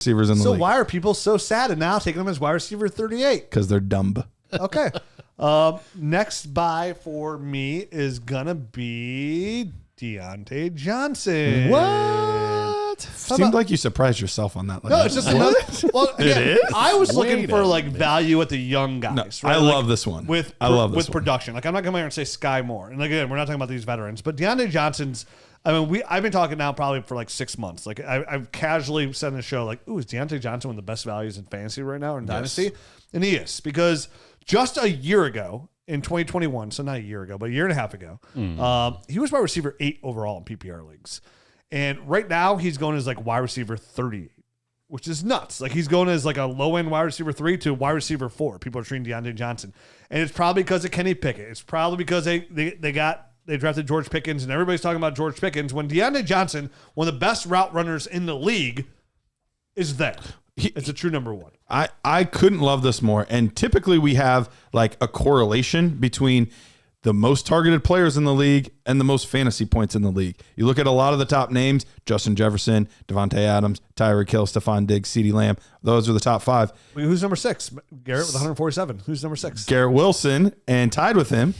receivers in the league. So why are people so sad and now taking him as wide receiver 38? Because they're dumb. Okay. Next buy for me is going to be Diontae Johnson. What? Seemed like you surprised yourself on that. No, it's just another. Well, again, It is? I was looking for like value at the young guys. No, right? I Like, love this one. I love this one. production. Like I'm not going to here and say Sky Moore. And again, we're not talking about these veterans, but Diontae Johnson's. I mean, I've been talking now probably for like 6 months. Like I've casually said in the show, like, ooh, is Diontae Johnson one of the best values in fantasy right now or in Dynasty? And he is, because just a year ago in 2021, so not a year ago, but a year and a half ago, he was wide receiver 8 overall in PPR leagues. And right now he's going as like wide receiver 38, which is nuts. Like he's going as like a low end wide receiver 3 to wide receiver 4. People are treating Diontae Johnson. And it's probably because of Kenny Pickett. It's probably because they drafted George Pickens, and everybody's talking about George Pickens when Diontae Johnson, one of the best route runners in the league, is there. It's a true number one. I couldn't love this more. And typically we have like a correlation between the most targeted players in the league and the most fantasy points in the league. You look at a lot of the top names: Justin Jefferson, Devontae Adams, Tyreek Hill, Stephon Diggs, CeeDee Lamb. Those are the top 5. Wait, who's number 6? Garrett with 147. Who's number 6? Garrett Wilson, and tied with him,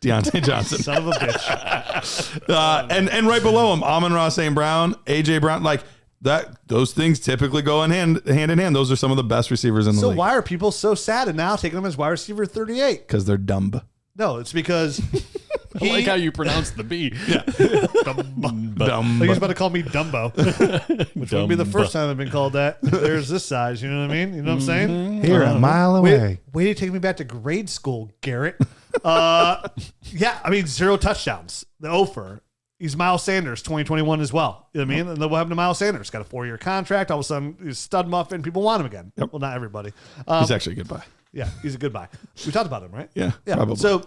Diontae Johnson. Son of a bitch. And right below him, Amon-Ra St. Brown, A.J. Brown, like that. Those things typically go hand in hand. Those are some of the best receivers in the league. So why are people so sad and now taking him as wide receiver 38? Because they're dumb. No, it's because I like how you pronounce the B. Yeah. Dumb. Like he's about to call me Dumbo, which would be the first time I've been called that. There's this size, you know what I mean? You know what I'm saying? Here, a mile away. Way to take me back to grade school, Garrett. Yeah, I mean, 0 touchdowns. The Ofer. He's Miles Sanders, 2021 as well. You know what I mean? And then what happened to Miles Sanders? Got a 4-year contract. All of a sudden, he's stud muffin. People want him again. Yep. Well, not everybody. He's actually a good buy. Yeah, he's a good buy. We talked about him, right? Yeah, probably. So,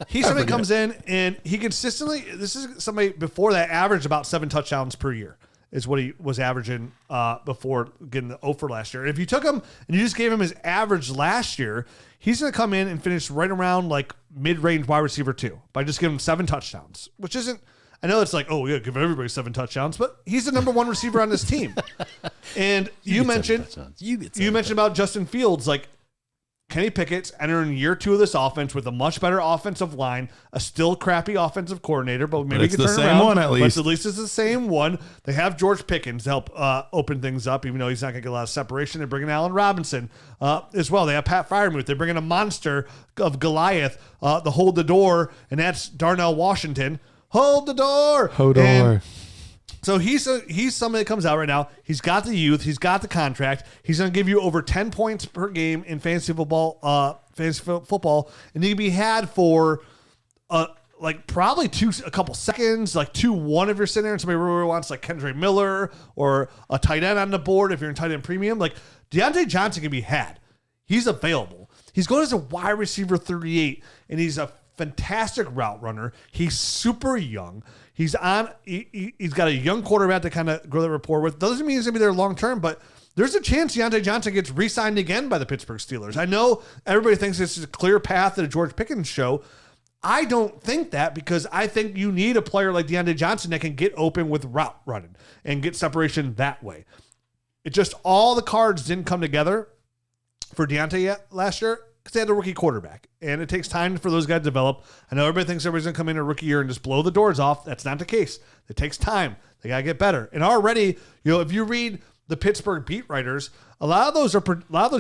he's somebody comes in and he consistently, this is somebody before that averaged about 7 touchdowns per year is what he was averaging before getting the Ofer last year. And if you took him and you just gave him his average last year, he's going to come in and finish right around like mid-range wide receiver 2 by just giving him 7 touchdowns, which isn't, I know it's like, oh, yeah, give everybody 7 touchdowns, but he's the number 1 receiver on this team. And you mentioned about Justin Fields, like Kenny Pickett's entering year 2 of this offense with a much better offensive line, a still crappy offensive coordinator, but maybe it's he can the turn same around. one at least. But at least it's the same one. They have George Pickens to help open things up, even though he's not going to get a lot of separation. They're bringing Allen Robinson as well. They have Pat Freiermuth. They're bringing a monster of Goliath to hold the door, and that's Darnell Washington. Hold the door. Hodor. So he's somebody that comes out right now. He's got the youth. He's got the contract. He's going to give you over 10 points per game in fantasy football. And he can be had for like probably a couple seconds, like 2-1 if you're sitting there and somebody really wants like Kendra Miller or a tight end on the board if you're in tight end premium. Like Diontae Johnson can be had. He's available. He's going as a wide receiver 38, and he's a fantastic route runner. He's super young. He's got a young quarterback to kind of grow that rapport with. Doesn't mean he's going to be there long term, but there's a chance Diontae Johnson gets re-signed again by the Pittsburgh Steelers. I know everybody thinks this is a clear path to the George Pickens show. I don't think that, because I think you need a player like Diontae Johnson that can get open with route running and get separation that way. It just, all the cards didn't come together for Diontae yet last year, because they had a rookie quarterback, and it takes time for those guys to develop. I know everybody thinks everybody's going to come in a rookie year and just blow the doors off. That's not the case. It takes time. They got to get better. And already, if you read the Pittsburgh beat writers, a lot of those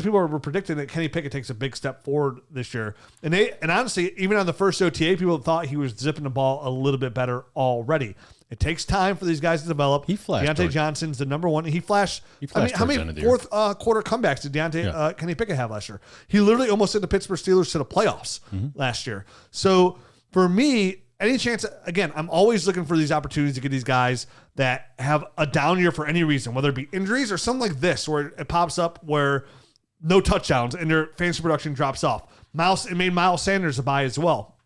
people were predicting that Kenny Pickett takes a big step forward this year. And honestly, even on the first OTA, people thought he was zipping the ball a little bit better already. It takes time for these guys to develop. He flashed. Diontae Johnson's the number 1. He flashed. How many fourth quarter comebacks did Kenny Pickett have last year? He literally almost sent the Pittsburgh Steelers to the playoffs last year. So for me, any chance, again, I'm always looking for these opportunities to get these guys that have a down year for any reason, whether it be injuries or something like this, where it pops up where no touchdowns and their fantasy production drops off. It made Miles Sanders a buy as well.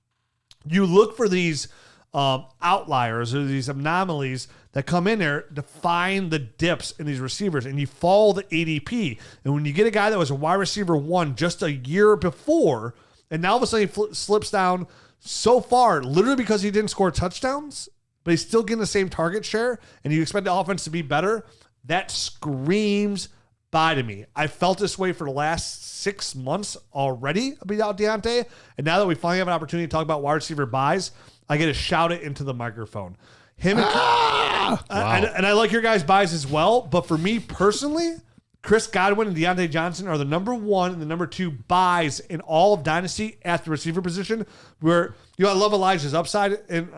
You look for these outliers or these anomalies that come in there to find the dips in these receivers, and you follow the ADP. And when you get a guy that was a wide receiver 1 just a year before, and now all of a sudden he slips down so far, literally because he didn't score touchdowns, but he's still getting the same target share, and you expect the offense to be better, that screams buy to me. I felt this way for the last 6 months already about Diontae. And now that we finally have an opportunity to talk about wide receiver buys, I get to shout it into the microphone. Him and I like your guys' buys as well. But for me personally, Chris Godwin and Diontae Johnson are the number 1 and the number 2 buys in all of Dynasty at the receiver position. Where I love Elijah's upside and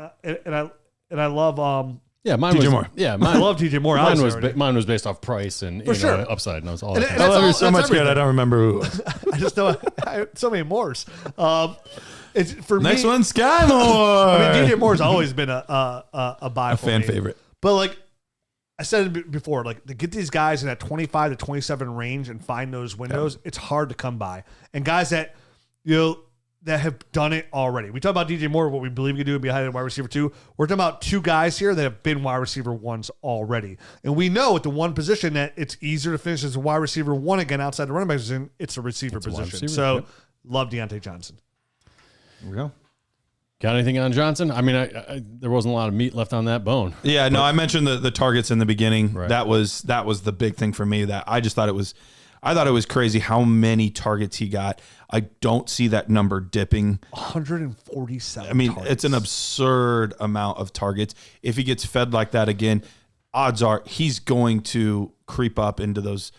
I love mine DJ was Moore. Yeah, I love DJ Moore. Mine was based off price and upside, and I was all. And I love you so much, everything. good. I don't remember who. I just know I have so many Moores. It's for Next me. one, Sky Moore. I mean, DJ Moore's always been a buy, A for fan me. favorite. But like I said it before, like to get these guys in that 25 to 27 range and find those windows, it's hard to come by. And guys that that have done it already. We talk about DJ Moore, what we believe we can do behind wide receiver 2. We're talking about 2 guys here that have been wide receiver 1s already. And we know at the one position that it's easier to finish as a wide receiver 1 again outside the running back position. It's a receiver position. So love Diontae Johnson. Here we go. Got anything on Johnson? I mean, I there wasn't a lot of meat left on that bone. Yeah, no, I mentioned the targets in the beginning. Right. That was the big thing for me. That I just thought it was crazy how many targets he got. I don't see that number dipping. 147. I mean, targets. it's an absurd amount of targets. If he gets fed like that again, odds are he's going to creep up into those,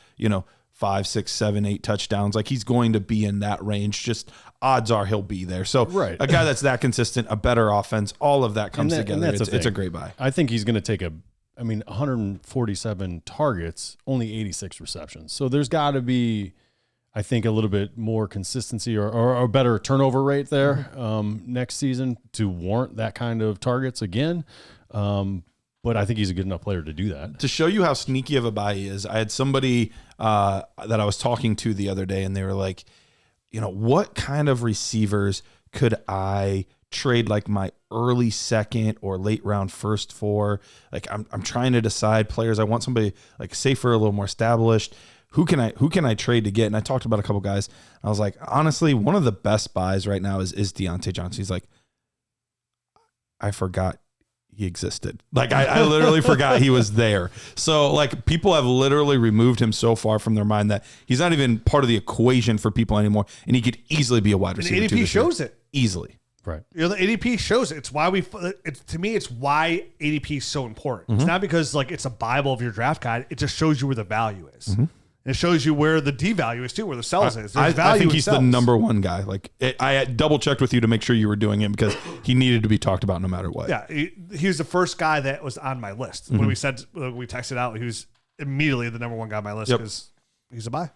5, 6, 7, 8 touchdowns. Like he's going to be in that range. Just odds are he'll be there. So a guy that's that consistent, a better offense, all of that comes together. It's a great buy. I think he's going to take 147 targets, only 86 receptions. So there's got to be, I think, a little bit more consistency or a better turnover rate there next season to warrant that kind of targets again. But I think he's a good enough player to do that. To show you how sneaky of a buy he is, I had somebody that I was talking to the other day, and they were like, what kind of receivers could I trade like my early second or late round first for? Like I'm trying to decide players. I want somebody like safer, a little more established. Who can I trade to get? And I talked about a couple guys. I was like, honestly, one of the best buys right now is Diontae Johnson. He's like, I forgot he existed. Like I literally forgot he was there. So like people have literally removed him so far from their mind that he's not even part of the equation for people anymore. And he could easily be a wide receiver. And ADP shows it easily. Right. The ADP shows it. It's why to me, it's why ADP is so important. It's not because like it's a Bible of your draft guide. It just shows you where the value is. And it shows you where the D value is too, where the sells is. I think he's the sells. number 1 guy. Like I double checked with you to make sure you were doing him because he needed to be talked about no matter what. Yeah, he was the first guy that was on my list when we texted out. He was immediately the number 1 guy on my list because he's a buy.